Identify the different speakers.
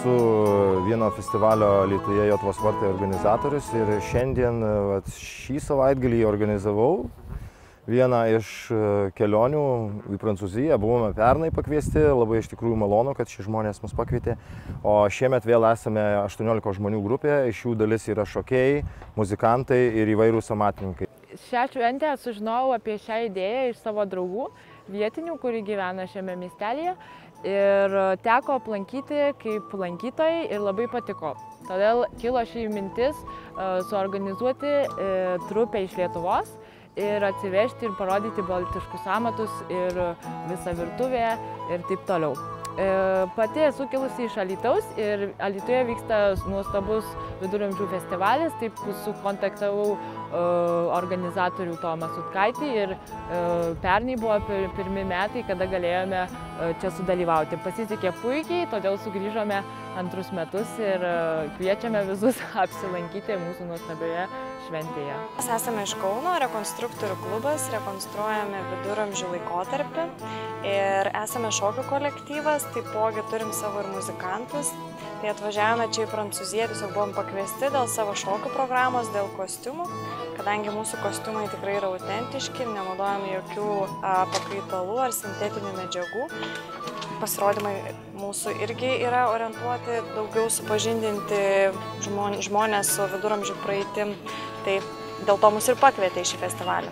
Speaker 1: esu vieno festivalio Alytuje Jotvos vartai organizatorius ir šiandien šį savaitgalį organizavau vieną iš kelionių į Prancūziją. Buvome pernai pakviesti, labai iš tikrųjų malonu, kad šie žmonės mus pakvietė. O šiemet vėl esame 18 žmonių grupė, iš jų dalis yra šokėjai, muzikantai ir įvairūs amatininkai.
Speaker 2: Šią šventę sužinojau apie šią idėją iš savo draugų vietinių, kurie gyvena šiame miestelėje. Ir teko aplankyti kaip lankytojai ir labai patiko. Todėl kilo ši mintis suorganizuoti trupę iš Lietuvos ir atsivežti ir parodyti baltiškus amatus ir visą virtuvę ir taip toliau. Pati esu kilusi iš Alytaus ir Alytuje vyksta nuostabus viduramžių festivalis, taip sukontaktavau organizatorių Tomą Sutkaitį ir pernai buvo pirmi metai, kada galėjome čia sudalyvauti. Pasisekė puikiai, todėl sugrįžome antrus metus ir kviečiame visus apsilankyti mūsų nuostabioje šventėje.
Speaker 3: Mes esame iš Kauno, rekonstruktorių klubas, rekonstruojame viduramžių laikotarpį ir esame šokių kolektyvas, taipogi turim savo ir muzikantus. Tai atvažiavome čia į Prancūziją, tiesiog buvom pakviesti dėl savo šokių programos, dėl kostiumų, kadangi mūsų kostiumai tikrai yra autentiški ir nenaudojame jokių pakaitalų ar sintetinių medžiagų. Pasirodymai mūsų irgi yra orientuoti daugiau supažindinti žmonės su viduramžių praeitim, tai dėl to mus ir pakvietė į šį festivalį.